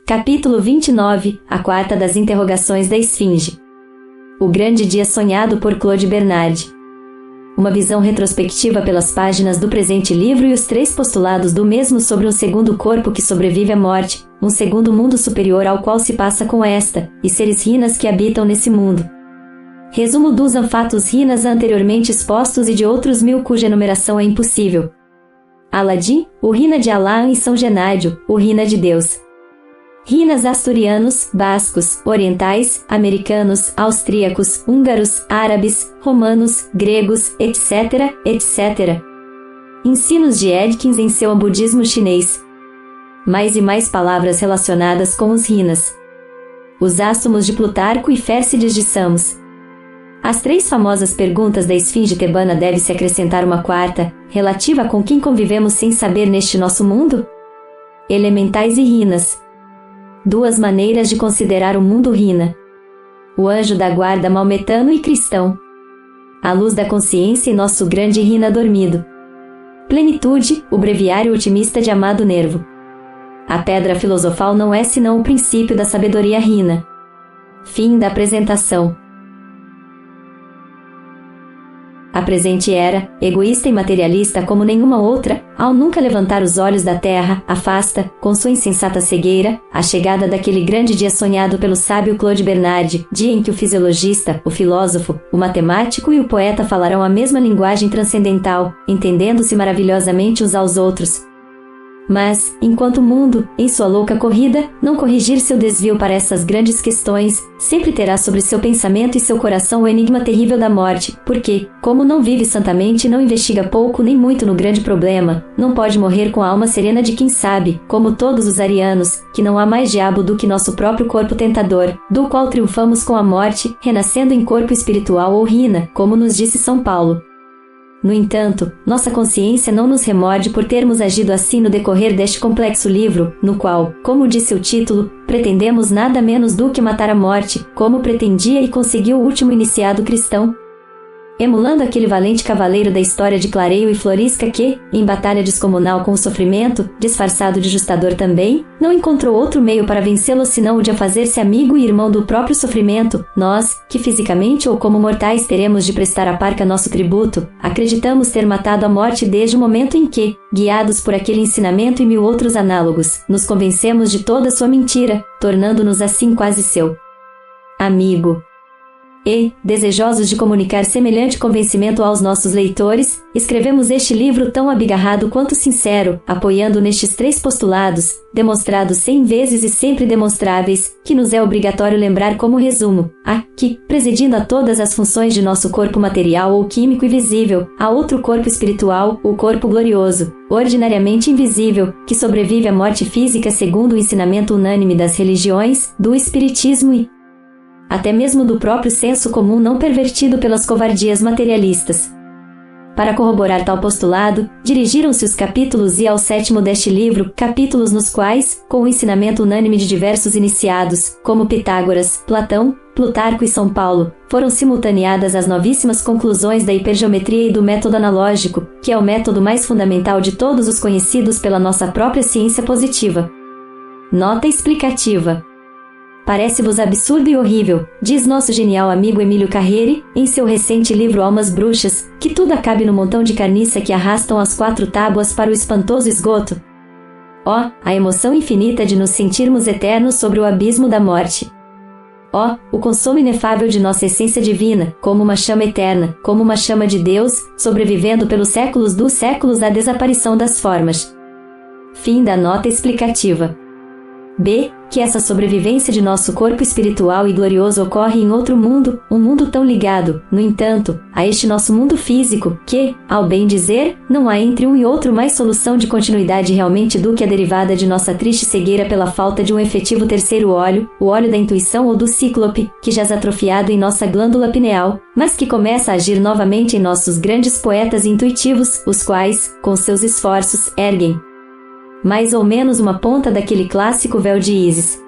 Capítulo 29, a quarta das interrogações da Esfinge. O grande dia sonhado por Claude Bernard. Uma visão retrospectiva pelas páginas do presente livro e os 3 postulados do mesmo sobre um segundo corpo que sobrevive à morte, um segundo mundo superior ao qual se passa com esta, e seres rinas que habitam nesse mundo. Resumo dos fatos rinas anteriormente expostos e de outros 1000 cuja enumeração é impossível. Aladim, o rina de Alá e São Genádio, o rina de Deus. Rinas asturianos, bascos, orientais, americanos, austríacos, húngaros, árabes, romanos, gregos, etc., etc. Ensinos de Edkins em seu budismo chinês. Mais e mais palavras relacionadas com os rinas. Os átomos de Plutarco e Fércides de Samos. Às 3 famosas perguntas da Esfinge tebana deve-se acrescentar uma quarta, relativa a com quem convivemos sem saber neste nosso mundo? Elementais e rinas. 2 maneiras de considerar o mundo rina. O anjo da guarda maometano e cristão. A luz da consciência e nosso grande rina dormido. Plenitude, o breviário otimista de Amado Nervo. A pedra filosofal não é senão o princípio da sabedoria rina. Fim da apresentação. A presente era, egoísta e materialista como nenhuma outra, ao nunca levantar os olhos da terra, afasta, com sua insensata cegueira, a chegada daquele grande dia sonhado pelo sábio Claude Bernard, dia em que o fisiologista, o filósofo, o matemático e o poeta falarão a mesma linguagem transcendental, entendendo-se maravilhosamente uns aos outros. Mas, enquanto o mundo, em sua louca corrida, não corrigir seu desvio para essas grandes questões, sempre terá sobre seu pensamento e seu coração o enigma terrível da morte, porque, como não vive santamente e não investiga pouco nem muito no grande problema, não pode morrer com a alma serena de quem sabe, como todos os arianos, que não há mais diabo do que nosso próprio corpo tentador, do qual triunfamos com a morte, renascendo em corpo espiritual ou rina, como nos disse São Paulo. No entanto, nossa consciência não nos remorde por termos agido assim no decorrer deste complexo livro, no qual, como disse o título, pretendemos nada menos do que matar a morte, como pretendia e conseguiu o último iniciado cristão. Emulando aquele valente cavaleiro da história de Clareio e Florisca que, em batalha descomunal com o sofrimento, disfarçado de justador também, não encontrou outro meio para vencê-lo senão o de fazer-se amigo e irmão do próprio sofrimento, nós, que fisicamente ou como mortais teremos de prestar à parca nosso tributo, acreditamos ter matado a morte desde o momento em que, guiados por aquele ensinamento e 1000 outros análogos, nos convencemos de toda sua mentira, tornando-nos assim quase seu amigo. E, desejosos de comunicar semelhante convencimento aos nossos leitores, escrevemos este livro tão abigarrado quanto sincero, apoiando nestes 3 postulados, demonstrados 100 vezes e sempre demonstráveis, que nos é obrigatório lembrar como resumo, que, presidindo a todas as funções de nosso corpo material ou químico e visível, há outro corpo espiritual, o corpo glorioso, ordinariamente invisível, que sobrevive à morte física segundo o ensinamento unânime das religiões, do espiritismo e até mesmo do próprio senso comum não pervertido pelas covardias materialistas. Para corroborar tal postulado, dirigiram-se os capítulos I ao 7º deste livro, capítulos nos quais, com o ensinamento unânime de diversos iniciados, como Pitágoras, Platão, Plutarco e São Paulo, foram simultaneadas as novíssimas conclusões da hipergeometria e do método analógico, que é o método mais fundamental de todos os conhecidos pela nossa própria ciência positiva. Nota explicativa. Parece-vos absurdo e horrível, diz nosso genial amigo Emílio Carriere, em seu recente livro Almas Bruxas, que tudo acabe no montão de carniça que arrastam as 4 tábuas para o espantoso esgoto? A emoção infinita de nos sentirmos eternos sobre o abismo da morte! O consumo inefável de nossa essência divina, como uma chama eterna, como uma chama de Deus, sobrevivendo pelos séculos dos séculos à desaparição das formas. Fim da nota explicativa. B. Que essa sobrevivência de nosso corpo espiritual e glorioso ocorre em outro mundo, um mundo tão ligado, no entanto, a este nosso mundo físico, que, ao bem dizer, não há entre um e outro mais solução de continuidade realmente do que a derivada de nossa triste cegueira pela falta de um efetivo terceiro olho, o olho da intuição ou do cíclope, que jaz atrofiado em nossa glândula pineal, mas que começa a agir novamente em nossos grandes poetas intuitivos, os quais, com seus esforços, erguem mais ou menos uma ponta daquele clássico véu de Ísis.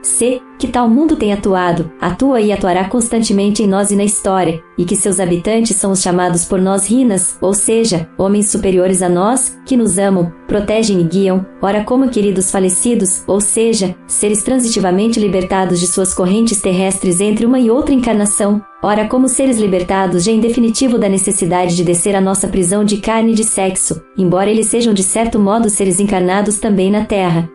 C. Que tal mundo tem atuado, atua e atuará constantemente em nós e na história, e que seus habitantes são os chamados por nós Rinas, ou seja, homens superiores a nós, que nos amam, protegem e guiam, ora como queridos falecidos, ou seja, seres transitivamente libertados de suas correntes terrestres entre uma e outra encarnação, ora como seres libertados já em definitivo da necessidade de descer à nossa prisão de carne e de sexo, embora eles sejam de certo modo seres encarnados também na Terra.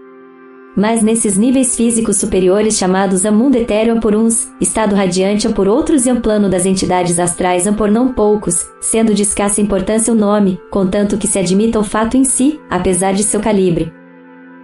Mas nesses níveis físicos superiores chamados a mundo etéreo por uns, estado radiante por outros e plano das entidades astrais por não poucos, sendo de escassa importância o nome, contanto que se admita o fato em si, apesar de seu calibre.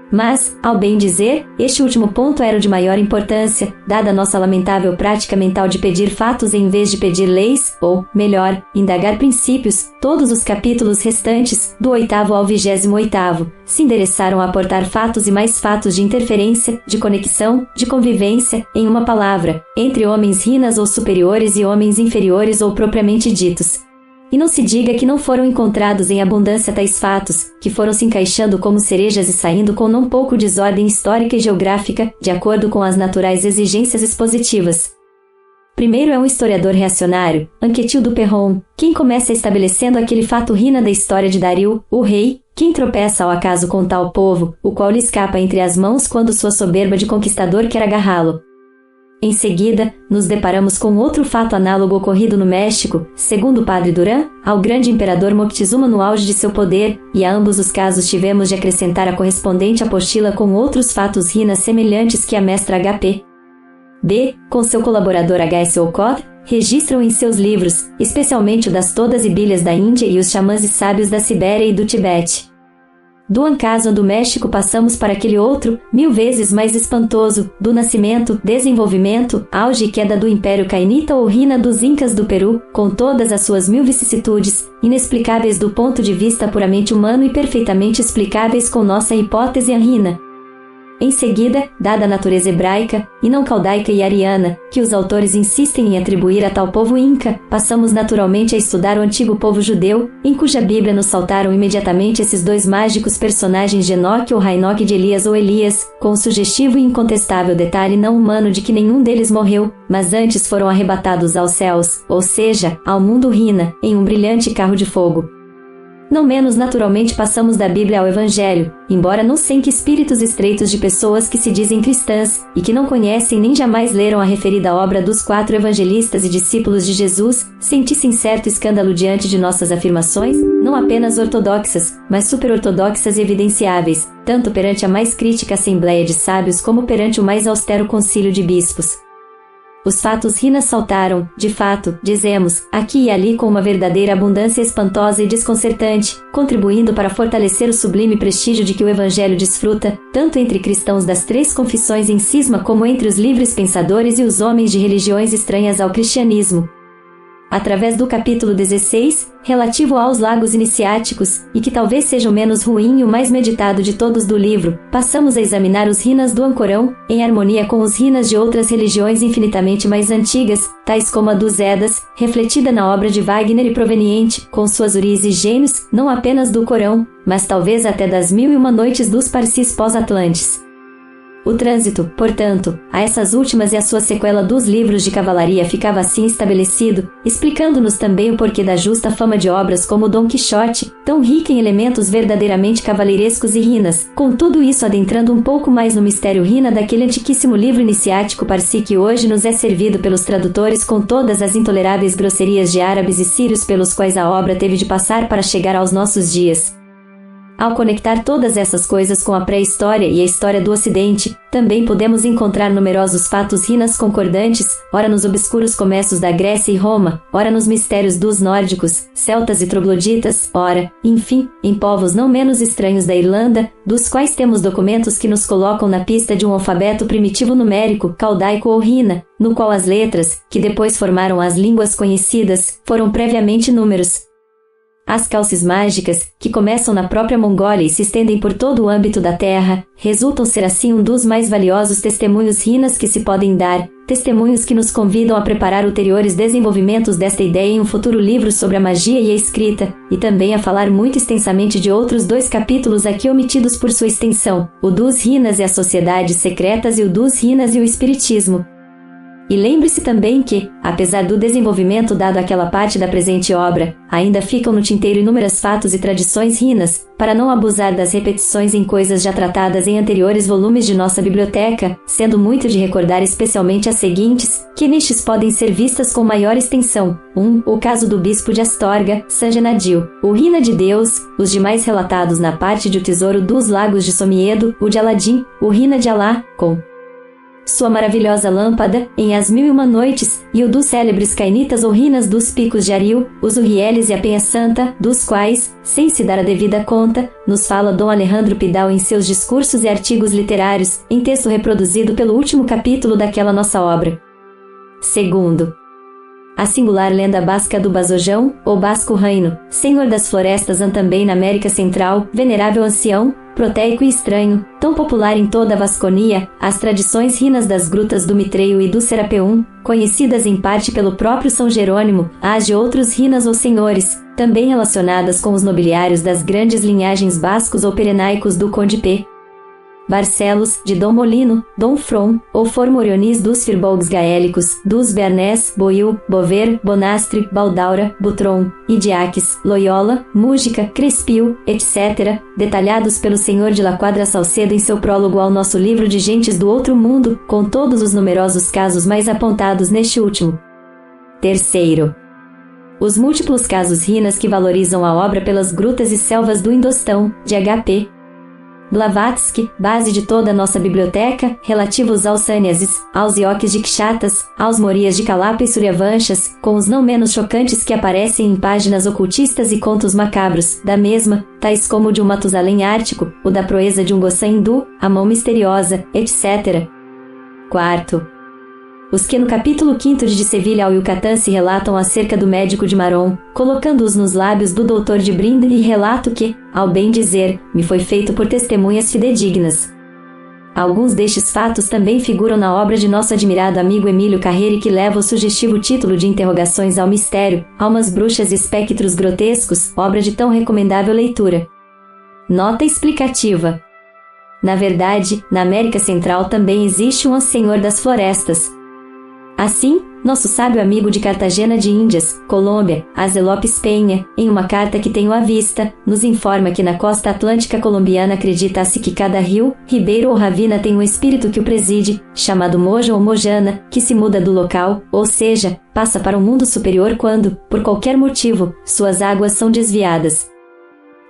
Mas, ao bem dizer, este último ponto era o de maior importância, dada a nossa lamentável prática mental de pedir fatos em vez de pedir leis, ou, melhor, indagar princípios. Todos os capítulos restantes, do 8º ao 28º, se endereçaram a aportar fatos e mais fatos de interferência, de conexão, de convivência, em uma palavra, entre homens rinas ou superiores e homens inferiores ou propriamente ditos. E não se diga que não foram encontrados em abundância tais fatos, que foram se encaixando como cerejas e saindo com não pouco desordem histórica e geográfica, de acordo com as naturais exigências expositivas. Primeiro é um historiador reacionário, Anquetil du Perron, quem começa estabelecendo aquele fato rina da história de Dario, o rei, quem tropeça ao acaso com tal povo, o qual lhe escapa entre as mãos quando sua soberba de conquistador quer agarrá-lo. Em seguida, nos deparamos com outro fato análogo ocorrido no México, segundo o padre Duran, ao grande imperador Moctezuma no auge de seu poder, e a ambos os casos tivemos de acrescentar a correspondente apostila com outros fatos rinas semelhantes que a mestra H.P. B., com seu colaborador H.S. Olcott, registram em seus livros, especialmente o das Todas e Bilhas da Índia e os xamãs e sábios da Sibéria e do Tibete. Do Ancaso do México passamos para aquele outro, 1000 vezes mais espantoso, do nascimento, desenvolvimento, auge e queda do Império Cainita ou Rina dos Incas do Peru, com todas as suas 1000 vicissitudes, inexplicáveis do ponto de vista puramente humano e perfeitamente explicáveis com nossa hipótese Rina. Em seguida, dada a natureza hebraica, e não caldaica e ariana, que os autores insistem em atribuir a tal povo inca, passamos naturalmente a estudar o antigo povo judeu, em cuja Bíblia nos saltaram imediatamente esses dois mágicos personagens de Enoque ou Rainoque de Elias ou Elias, com o sugestivo e incontestável detalhe não humano de que nenhum deles morreu, mas antes foram arrebatados aos céus, ou seja, ao mundo Rina, em um brilhante carro de fogo. Não menos naturalmente passamos da Bíblia ao Evangelho, embora não sem que espíritos estreitos de pessoas que se dizem cristãs, e que não conhecem nem jamais leram a referida obra dos 4 evangelistas e discípulos de Jesus, sentissem certo escândalo diante de nossas afirmações, não apenas ortodoxas, mas superortodoxas e evidenciáveis, tanto perante a mais crítica Assembleia de Sábios como perante o mais austero Concílio de Bispos. Os fatos rinas saltaram, de fato, dizemos, aqui e ali com uma verdadeira abundância espantosa e desconcertante, contribuindo para fortalecer o sublime prestígio de que o Evangelho desfruta, tanto entre cristãos das 3 confissões em cisma como entre os livres pensadores e os homens de religiões estranhas ao cristianismo. Através do capítulo 16, relativo aos lagos iniciáticos, e que talvez seja o menos ruim e o mais meditado de todos do livro, passamos a examinar os rinas do Ancorão, em harmonia com os rinas de outras religiões infinitamente mais antigas, tais como a dos Edas, refletida na obra de Wagner e proveniente, com suas origens e gênios, não apenas do Corão, mas talvez até das 1001 noites dos Parsis pós-Atlantes. O trânsito, portanto, a essas últimas e a sua sequela dos livros de cavalaria ficava assim estabelecido, explicando-nos também o porquê da justa fama de obras como Dom Quixote, tão rica em elementos verdadeiramente cavaleirescos e rinas, com tudo isso adentrando um pouco mais no mistério rina daquele antiquíssimo livro iniciático Parsi que hoje nos é servido pelos tradutores com todas as intoleráveis grosserias de árabes e sírios pelos quais a obra teve de passar para chegar aos nossos dias. Ao conectar todas essas coisas com a pré-história e a história do Ocidente, também podemos encontrar numerosos fatos rinas concordantes, ora nos obscuros começos da Grécia e Roma, ora nos mistérios dos nórdicos, celtas e trogloditas, ora, enfim, em povos não menos estranhos da Irlanda, dos quais temos documentos que nos colocam na pista de um alfabeto primitivo numérico, caldaico ou rina, no qual as letras, que depois formaram as línguas conhecidas, foram previamente números. As calces mágicas, que começam na própria Mongólia e se estendem por todo o âmbito da Terra, resultam ser assim um dos mais valiosos testemunhos rinas que se podem dar, testemunhos que nos convidam a preparar ulteriores desenvolvimentos desta ideia em um futuro livro sobre a magia e a escrita, e também a falar muito extensamente de outros 2 capítulos aqui omitidos por sua extensão, o dos rinas e as sociedades secretas e o dos rinas e o espiritismo. E lembre-se também que, apesar do desenvolvimento dado àquela parte da presente obra, ainda ficam no tinteiro inúmeros fatos e tradições rinas, para não abusar das repetições em coisas já tratadas em anteriores volumes de nossa biblioteca, sendo muito de recordar especialmente as seguintes, que nestes podem ser vistas com maior extensão. 1. O caso do bispo de Astorga, Sangenadil, o Rina de Deus, os demais relatados na parte de O Tesouro dos Lagos de Somiedo, o de Aladim, o Rina de Alá, com sua maravilhosa lâmpada, em As Mil e Uma Noites, e o dos célebres cainitas ou rinas dos picos de Aril, os Urrieles e a Penha Santa, dos quais, sem se dar a devida conta, nos fala Dom Alejandro Pidal em seus discursos e artigos literários, em texto reproduzido pelo último capítulo daquela nossa obra. 2. A singular lenda basca do Basojão, ou Basco Reino, senhor das florestas também na América Central, venerável ancião, proteico e estranho, tão popular em toda a Vasconia, as tradições rinas das grutas do Mitreio e do Serapeum, conhecidas em parte pelo próprio São Jerônimo, as de outros rinas ou senhores, também relacionadas com os nobiliários das grandes linhagens bascos ou perenaicos do Conde P. Barcelos, de Dom Molino, Dom From, ou Formorionis dos Firbolgs gaélicos, dos Bernés, Boil, Bover, Bonastre, Baldaura, Butron, Idiaques, Loyola, Mújica, Crespil, etc., detalhados pelo senhor de La Quadra Salcedo em seu prólogo ao nosso livro de Gentes do Outro Mundo, com todos os numerosos casos mais apontados neste último. 3. Os múltiplos casos rinas que valorizam a obra pelas grutas e selvas do Indostão, de H.P. Blavatsky, base de toda a nossa biblioteca, relativos aos sâniases, aos ioques de Kshatas, aos morias de Kalapa e Suryavanshas, com os não menos chocantes que aparecem em páginas ocultistas e contos macabros, da mesma, tais como o de um Matusalém ártico, o da proeza de um Gossan hindu, a mão misteriosa, etc. 4. Os que no capítulo 5 de Sevilha ao Yucatán se relatam acerca do médico de Maron, colocando-os nos lábios do doutor de Brind e relato que, ao bem dizer, me foi feito por testemunhas fidedignas. Alguns destes fatos também figuram na obra de nosso admirado amigo Emílio Carreira que leva o sugestivo título de Interrogações ao Mistério, Almas Bruxas e Espectros Grotescos, obra de tão recomendável leitura. Nota explicativa. Na verdade, na América Central também existe um Senhor das Florestas. Assim, nosso sábio amigo de Cartagena de Índias, Colômbia, Azelopes Penha, em uma carta que tenho à vista, nos informa que na costa atlântica colombiana acredita-se que cada rio, ribeiro ou ravina tem um espírito que o preside, chamado Moja ou Mojana, que se muda do local, ou seja, passa para um mundo superior quando, por qualquer motivo, suas águas são desviadas.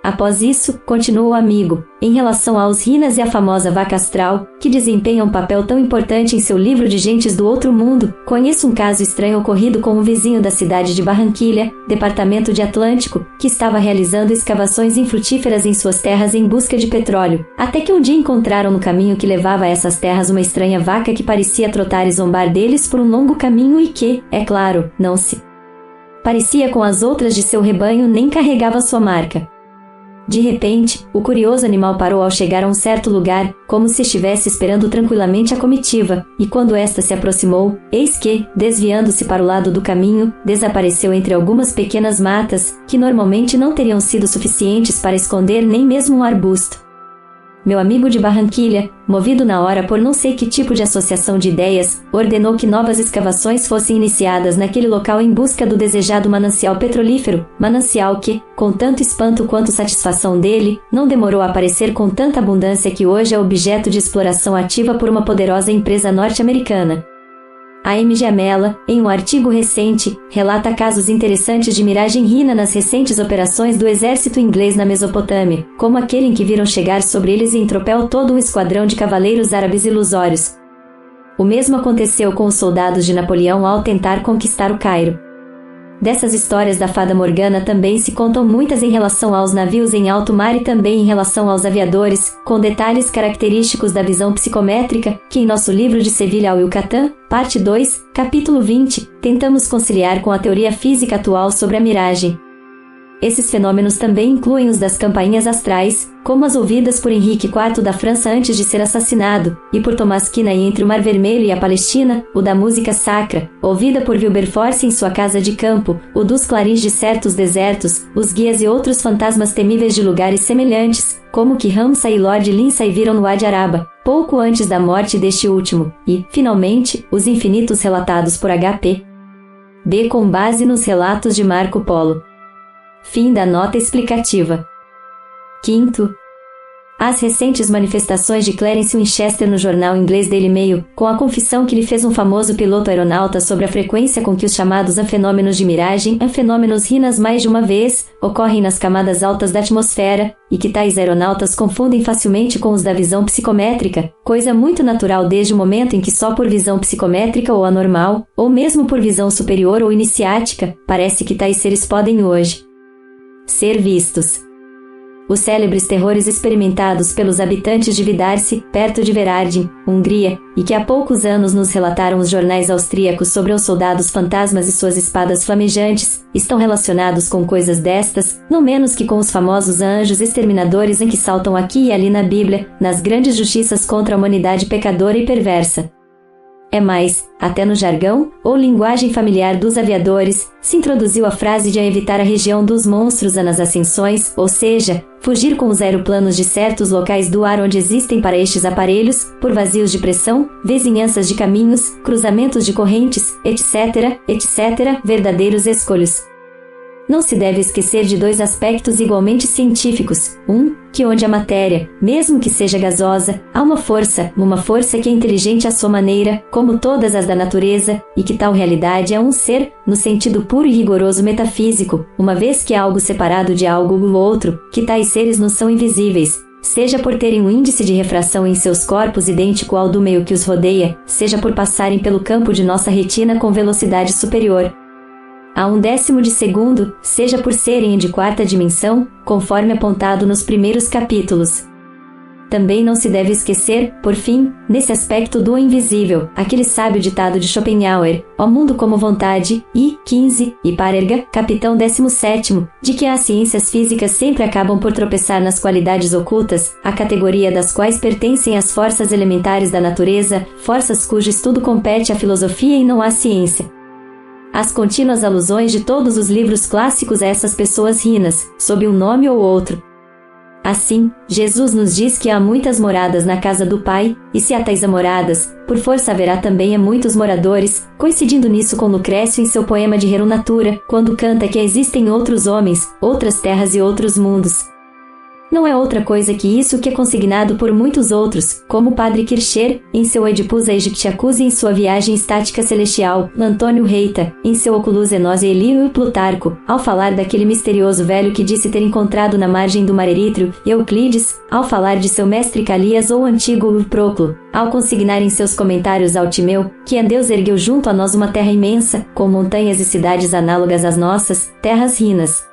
Após isso, continua o amigo, em relação aos rinas e a famosa vaca astral, que desempenha um papel tão importante em seu livro de Gentes do Outro Mundo, conheço um caso estranho ocorrido com um vizinho da cidade de Barranquilha, departamento de Atlântico, que estava realizando escavações infrutíferas em suas terras em busca de petróleo, até que um dia encontraram no caminho que levava a essas terras uma estranha vaca que parecia trotar e zombar deles por um longo caminho e que, é claro, não se parecia com as outras de seu rebanho nem carregava sua marca. De repente, o curioso animal parou ao chegar a um certo lugar, como se estivesse esperando tranquilamente a comitiva, e quando esta se aproximou, eis que, desviando-se para o lado do caminho, desapareceu entre algumas pequenas matas, que normalmente não teriam sido suficientes para esconder nem mesmo um arbusto. Meu amigo de Barranquilha, movido na hora por não sei que tipo de associação de ideias, ordenou que novas escavações fossem iniciadas naquele local em busca do desejado manancial petrolífero, manancial que, com tanto espanto quanto satisfação dele, não demorou a aparecer com tanta abundância que hoje é objeto de exploração ativa por uma poderosa empresa norte-americana. A M. Jamela, em um artigo recente, relata casos interessantes de miragem rina nas recentes operações do exército inglês na Mesopotâmia, como aquele em que viram chegar sobre eles em tropel todo um esquadrão de cavaleiros árabes ilusórios. O mesmo aconteceu com os soldados de Napoleão ao tentar conquistar o Cairo. Dessas histórias da fada Morgana também se contam muitas em relação aos navios em alto mar e também em relação aos aviadores, com detalhes característicos da visão psicométrica, que em nosso livro de Sevilha ao Yucatán, parte 2, capítulo 20, tentamos conciliar com a teoria física atual sobre a miragem. Esses fenômenos também incluem os das campainhas astrais, como as ouvidas por Henrique IV da França antes de ser assassinado, e por Thomas Kinney entre o Mar Vermelho e a Palestina, o da música sacra, ouvida por Wilberforce em sua casa de campo, o dos clarins de certos desertos, os guias e outros fantasmas temíveis de lugares semelhantes, como que Ramsa e Lord Lindsay viram no Wadi Araba, pouco antes da morte deste último, e, finalmente, os infinitos relatados por H.P. B. com base nos relatos de Marco Polo. Fim da nota explicativa. Quinto, as recentes manifestações de Clarence Winchester no jornal inglês Daily Mail, com a confissão que lhe fez um famoso piloto aeronauta sobre a frequência com que os chamados anfenômenos de miragem, anfenômenos RINAS mais de uma vez, ocorrem nas camadas altas da atmosfera, e que tais aeronautas confundem facilmente com os da visão psicométrica, coisa muito natural desde o momento em que só por visão psicométrica ou anormal, ou mesmo por visão superior ou iniciática, parece que tais seres podem hoje ser vistos. Os célebres terrores experimentados pelos habitantes de Vidarse, perto de Verardin, Hungria, e que há poucos anos nos relataram os jornais austríacos sobre os soldados fantasmas e suas espadas flamejantes, estão relacionados com coisas destas, não menos que com os famosos anjos exterminadores em que saltam aqui e ali na Bíblia, nas grandes justiças contra a humanidade pecadora e perversa. É mais, até no jargão, ou linguagem familiar dos aviadores, se introduziu a frase de evitar a região dos monstros nas ascensões, ou seja, fugir com os aeroplanos de certos locais do ar onde existem para estes aparelhos, por vazios de pressão, vizinhanças de caminhos, cruzamentos de correntes, etc., etc., verdadeiros escolhos. Não se deve esquecer de dois aspectos igualmente científicos. Que onde a matéria, mesmo que seja gasosa, há uma força que é inteligente à sua maneira, como todas as da natureza, e que tal realidade é um ser, no sentido puro e rigoroso metafísico, uma vez que é algo separado de algo ou outro, que tais seres não são invisíveis, seja por terem um índice de refração em seus corpos idêntico ao do meio que os rodeia, seja por passarem pelo campo de nossa retina com velocidade superior a 1/10 de segundo, seja por serem de quarta dimensão, conforme apontado nos primeiros capítulos. Também não se deve esquecer, por fim, nesse aspecto do invisível, aquele sábio ditado de Schopenhauer, ó mundo como vontade, e 15, e Parerga, capitão 17º, de que as ciências físicas sempre acabam por tropeçar nas qualidades ocultas, a categoria das quais pertencem as forças elementares da natureza, forças cujo estudo compete à filosofia e não à ciência. As contínuas alusões de todos os livros clássicos a essas pessoas rinas, sob um nome ou outro. Assim, Jesus nos diz que há muitas moradas na casa do Pai, e se há tais moradas, por força haverá também muitos moradores, coincidindo nisso com Lucrécio em seu poema de Rerum Natura, quando canta que existem outros homens, outras terras e outros mundos. Não é outra coisa que isso que é consignado por muitos outros, como o padre Kircher, em seu Oedipus Aegyptiacus e em sua Viagem Estática Celestial, Antônio Reita, em seu Oculus Enose Elio e Plutarco, ao falar daquele misterioso velho que disse ter encontrado na margem do mar Erítreo, Euclides, ao falar de seu mestre Calias ou antigo Proclo, ao consignar em seus comentários ao Timeu, que Deus ergueu junto a nós uma terra imensa, com montanhas e cidades análogas às nossas, terras rinas,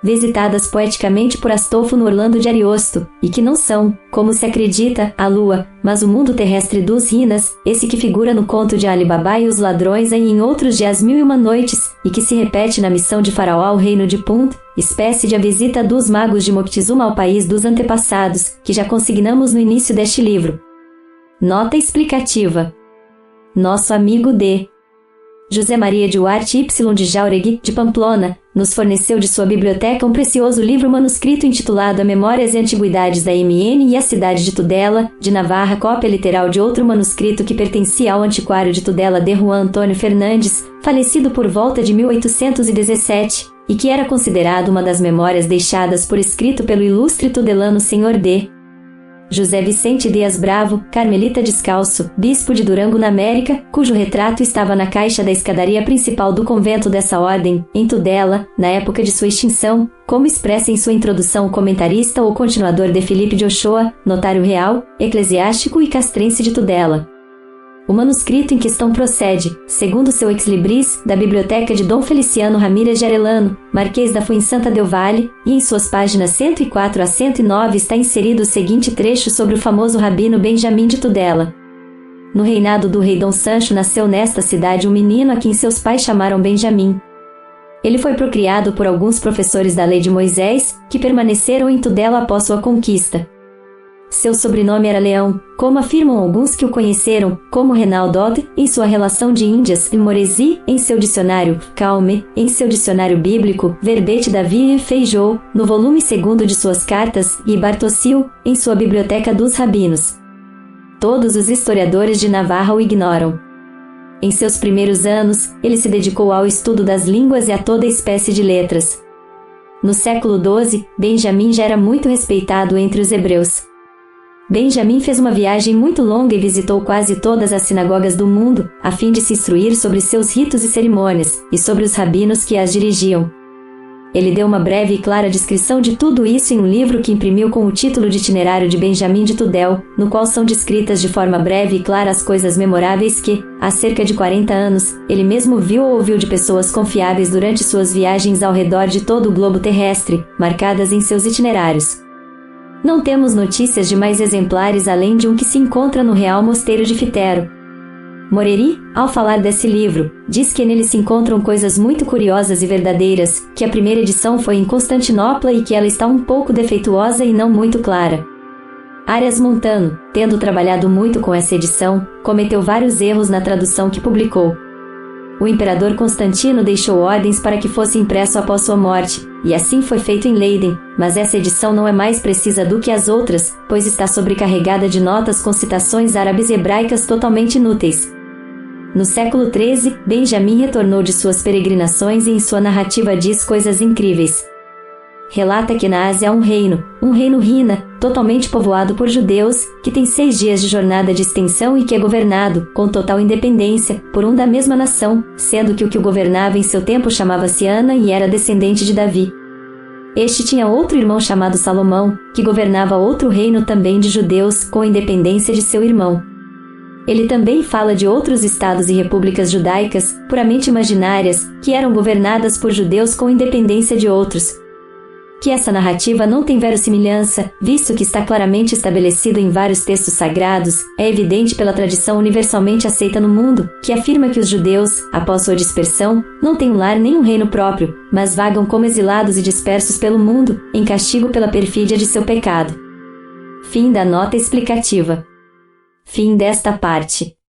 visitadas poeticamente por Astolfo no Orlando de Ariosto, e que não são, como se acredita, a lua, mas o mundo terrestre dos Rinas, esse que figura no conto de Ali Baba e os ladrões e em outros de As Mil e Uma Noites, e que se repete na missão de Faraó ao reino de Punt, espécie de a visita dos magos de Moctezuma ao país dos antepassados, que já consignamos no início deste livro. Nota explicativa. Nosso amigo D. José Maria Duarte Y de Jauregui, de Pamplona, nos forneceu de sua biblioteca um precioso livro manuscrito intitulado A Memórias e Antiguidades da MN e a Cidade de Tudela, de Navarra, cópia literal de outro manuscrito que pertencia ao antiquário de Tudela de Juan Antônio Fernandes, falecido por volta de 1817, e que era considerado uma das memórias deixadas por escrito pelo ilustre tudelano Sr. D. José Vicente Dias Bravo, carmelita descalço, bispo de Durango na América, cujo retrato estava na caixa da escadaria principal do convento dessa ordem, em Tudela, na época de sua extinção, como expressa em sua introdução o comentarista ou continuador de Felipe de Ochoa, notário real, eclesiástico e castrense de Tudela. O manuscrito em questão procede, segundo seu ex-libris, da biblioteca de Dom Feliciano Ramírez de Arellano, Marquês da Fuensanta del Valle, e em suas páginas 104 a 109 está inserido o seguinte trecho sobre o famoso rabino Benjamim de Tudela. No reinado do rei Dom Sancho nasceu nesta cidade um menino a quem seus pais chamaram Benjamim. Ele foi procriado por alguns professores da lei de Moisés, que permaneceram em Tudela após sua conquista. Seu sobrenome era Leão, como afirmam alguns que o conheceram, como Renaud Dodd, em sua relação de Índias, e Moresi, em seu dicionário, Calme, em seu dicionário bíblico, verbete Davi e Feijó, no volume 2 de suas cartas, e Bartossil, em sua biblioteca dos rabinos. Todos os historiadores de Navarra o ignoram. Em seus primeiros anos, ele se dedicou ao estudo das línguas e a toda espécie de letras. No século XII, Benjamim já era muito respeitado entre os hebreus. Benjamim fez uma viagem muito longa e visitou quase todas as sinagogas do mundo, a fim de se instruir sobre seus ritos e cerimônias, e sobre os rabinos que as dirigiam. Ele deu uma breve e clara descrição de tudo isso em um livro que imprimiu com o título de Itinerário de Benjamim de Tudel, no qual são descritas de forma breve e clara as coisas memoráveis que, há cerca de 40 anos, ele mesmo viu ou ouviu de pessoas confiáveis durante suas viagens ao redor de todo o globo terrestre, marcadas em seus itinerários. Não temos notícias de mais exemplares além de um que se encontra no Real Mosteiro de Fitero. Moreri, ao falar desse livro, diz que nele se encontram coisas muito curiosas e verdadeiras, que a primeira edição foi em Constantinopla e que ela está um pouco defeituosa e não muito clara. Arias Montano, tendo trabalhado muito com essa edição, cometeu vários erros na tradução que publicou. O imperador Constantino deixou ordens para que fosse impresso após sua morte, e assim foi feito em Leiden, mas essa edição não é mais precisa do que as outras, pois está sobrecarregada de notas com citações árabes e hebraicas totalmente inúteis. No século XIII, Benjamim retornou de suas peregrinações e em sua narrativa diz coisas incríveis. Relata que na Ásia há um reino Rina, totalmente povoado por judeus, que tem 6 dias de jornada de extensão e que é governado, com total independência, por um da mesma nação, sendo que o governava em seu tempo chamava-se Ana e era descendente de Davi. Este tinha outro irmão chamado Salomão, que governava outro reino também de judeus, com independência de seu irmão. Ele também fala de outros estados e repúblicas judaicas, puramente imaginárias, que eram governadas por judeus com independência de outros. Que essa narrativa não tem verossimilhança, visto que está claramente estabelecido em vários textos sagrados, é evidente pela tradição universalmente aceita no mundo, que afirma que os judeus, após sua dispersão, não têm um lar nem um reino próprio, mas vagam como exilados e dispersos pelo mundo, em castigo pela perfídia de seu pecado. Fim da nota explicativa. Fim desta parte.